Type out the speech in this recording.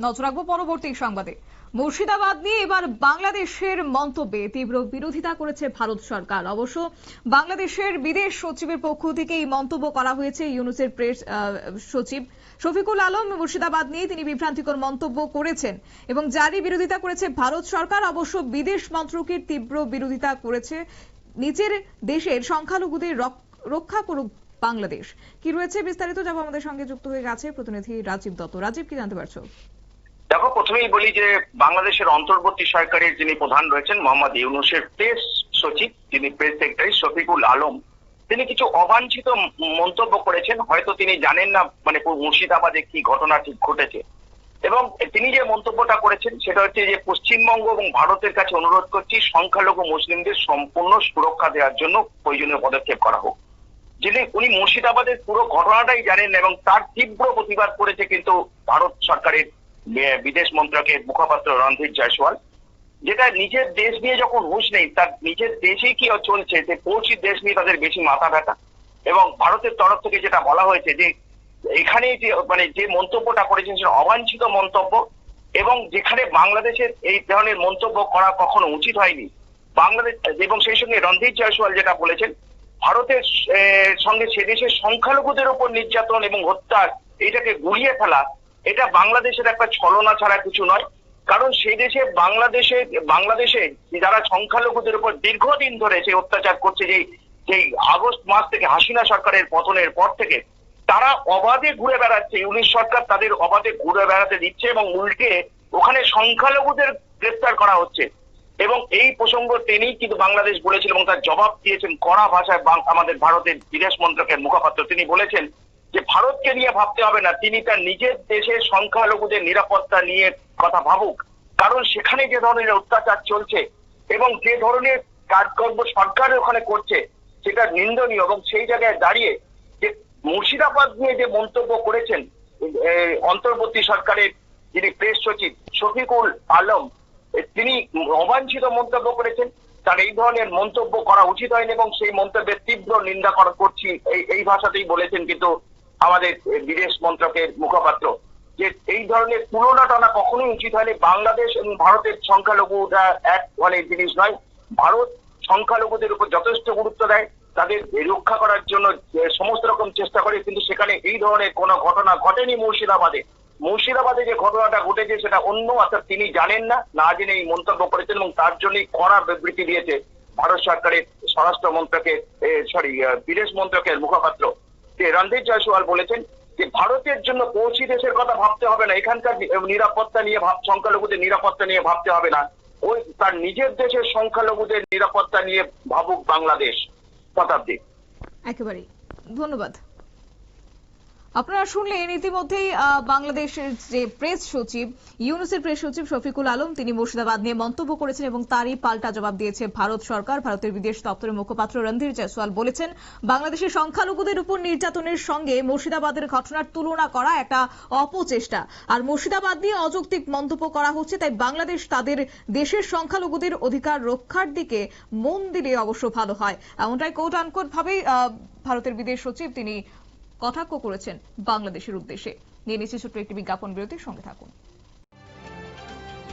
নজর রাখবো পরবর্তী সংবাদে। মুর্শিদাবাদ নিয়ে এবার বাংলাদেশের মন্তব্যে তীব্র বিরোধিতা করেছে ভারত সরকার। অবশ্য বাংলাদেশের বিদেশ সচিবের পক্ষ থেকে এই মন্তব্য করা হয়েছে। ইউনুসের প্রেস সচিব শফিকুল আলম মুর্শিদাবাদ নিয়ে তিনি বিভ্রান্তিকর মন্তব্য করেছেন এবং যারই বিরোধিতা করেছে ভারত সরকার। অবশ্য বিদেশ মন্ত্রকের তীব্র বিরোধিতা করেছে। নিজের দেশের সংখ্যালঘুদের রক্ষা করুক বাংলাদেশ। কি রয়েছে বিস্তারিত যাব, আমাদের সঙ্গে যুক্ত হয়ে গেছে প্রতিনিধি রাজীব দত্ত। রাজীব, কি জানতে পারছো? দেখো, প্রথমেই বলি যে বাংলাদেশের অন্তর্বর্তী সরকারের যিনি প্রধান রয়েছেন মোহাম্মদ ইউনুসের প্রেস সচিব, যিনি প্রেস সেক্রেটারি শফিকুল আলম, তিনি কিছু অবাঞ্ছিত মন্তব্য করেছেন। হয়তো তিনি জানেন না মানে মুর্শিদাবাদে কি ঘটনা ঠিক ঘটেছে, এবং তিনি যে মন্তব্যটা করেছেন সেটা হচ্ছে যে পশ্চিমবঙ্গ এবং ভারতের কাছে অনুরোধ করছি সংখ্যালঘু মুসলিমদের সম্পূর্ণ সুরক্ষা দেওয়ার জন্য প্রয়োজনীয় পদক্ষেপ করা হোক। উনি মুর্শিদাবাদের পুরো ঘটনাটাই জানেন এবং তার তীব্র প্রতিবাদ করেছে কিন্তু ভারত সরকারের বিদেশ মন্ত্রকের মুখপাত্র রণধীর জয়সওয়াল, যেটা নিজের দেশ নিয়ে যখন হুঁশ নেই, তার নিজের দেশেই কি চলছে যে পড়শি দেশ নিয়ে তাদের বেশি মাথা ব্যথা। এবং ভারতের তরফ থেকে যেটা বলা হয়েছে যে এখানে যে যে মন্তব্যটা করেছেন সেটা অবাঞ্ছিত মন্তব্য, এবং যেখানে বাংলাদেশের এই ধরনের মন্তব্য করা কখনো উচিত হয়নি বাংলাদেশ। এবং সেই সঙ্গে রণধীর জয়সওয়াল যেটা বলেছেন, ভারতের সঙ্গে সে দেশের সংখ্যালঘুদের উপর নির্যাতন এবং হত্যা এটাকে গুলিয়ে ফেলা, এটা বাংলাদেশের একটা ছলনা ছাড়া কিছু নয়। কারণ সেই দেশে বাংলাদেশে যারা সংখ্যালঘুদের উপর দীর্ঘদিন ধরে সেই অত্যাচার করছে, যে আগস্ট মাস থেকে হাসিনা সরকারের পতনের পর থেকে তারা অবাধে ঘুরে বেড়াচ্ছে। ইউনিশ সরকার তাদের অবাধে ঘুরে বেড়াতে দিচ্ছে এবং উল্টে ওখানে সংখ্যালঘুদের গ্রেফতার করা হচ্ছে। এবং এই প্রসঙ্গ টেনেই কিন্তু বাংলাদেশ বলেছিল এবং তার জবাব দিয়েছেন কড়া ভাষায় আমাদের ভারতের বিদেশ মন্ত্রকের মুখপাত্র। তিনি বলেছেন যে ভারতকে নিয়ে ভাবতে হবে না, তিনি তার নিজের দেশের সংখ্যালঘুদের নিরাপত্তা নিয়ে কথা ভাবুক। কারণ সেখানে যে ধরনের অত্যাচার চলছে এবং যে ধরনের কাজকর্ম সরকার ওখানে করছে সেটা নিন্দনীয়। এবং সেই জায়গায় দাঁড়িয়ে যে মুর্শিদাবাদ নিয়ে যে মন্তব্য করেছেন অন্তর্বর্তী সরকারের যিনি প্রেস সচিব শফিকুল আলম, তিনি অবাঞ্ছিত মন্তব্য করেছেন। তার এই ধরনের মন্তব্য করা উচিত হয়নি এবং সেই মন্তব্যের তীব্র নিন্দা করছি এই ভাষাতেই বলেছেন কিন্তু আমাদের বিদেশ মন্ত্রকের মুখপাত্র, যে এই ধরনের তুলনা টানা কখনোই উচিত হয়নি। বাংলাদেশ এবং ভারতের সংখ্যালঘুরা এক জিনিস নয়। ভারত সংখ্যালঘুদের উপর যথেষ্ট গুরুত্ব দেয়, তাদের রক্ষা করার জন্য সমস্ত রকম চেষ্টা করে, কিন্তু সেখানে এই ধরনের কোনো ঘটনা ঘটেনি। মুর্শিদাবাদে যে ঘটনাটা ঘটেছে সেটা অন্য, অর্থাৎ তিনি জানেন না জেনে এই মন্তব্য করেছেন এবং তার জন্যই কড়া বিবৃতি দিয়েছে ভারত সরকারের স্বরাষ্ট্র মন্ত্রকের বিদেশ মন্ত্রকের মুখপাত্র রণধীর জয়সওয়াল বলেছেন যে ভারতের জন্য পড়শি দেশের কথা ভাবতে হবে না, এখানকার নিরাপত্তা নিয়ে সংখ্যালঘুদের নিরাপত্তা নিয়ে ভাবতে হবে না, ওই তার নিজের দেশের সংখ্যালঘুদের নিরাপত্তা নিয়ে ভাবুক বাংলাদেশ। শতাব্দী, একেবারেই ধন্যবাদ। আপনারা শুনলেন ইতিমধ্যেই বাংলাদেশের যে প্রেস সচিব ইউনুসের প্রেস সচিব শফিকুল আলম, তিনি মুর্শিদাবাদ নিয়ে মন্তব্য করেছেন এবং তারই পাল্টা জবাব দিয়েছে ভারত সরকার। ভারতের বিদেশ দপ্তরের মুখপাত্র রণধীর জয়সওয়াল বলেছেন বাংলাদেশের সংখ্যালঘুদের উপর নির্যাতনের সঙ্গে মুর্শিদাবাদের ঘটনার তুলনা করা একটা অপচেষ্টা, আর মুর্শিদাবাদ নিয়ে অযৌক্তিক মন্তব্য করা হচ্ছে। তাই বাংলাদেশ তাদের দেশের সংখ্যালঘুদের অধিকার রক্ষার দিকে মন দিলে অবশ্য ভালো হয়, এমনটাই কোট আনকোট ভাবেই ভারতের বিদেশ সচিব তিনি কটাক্ষ করেছেন বাংলাদেশের উদ্দেশ্যে। নিয়ে নিচ্ছি ছোট্ট একটি বিজ্ঞাপন বিরতির সঙ্গে থাকুন।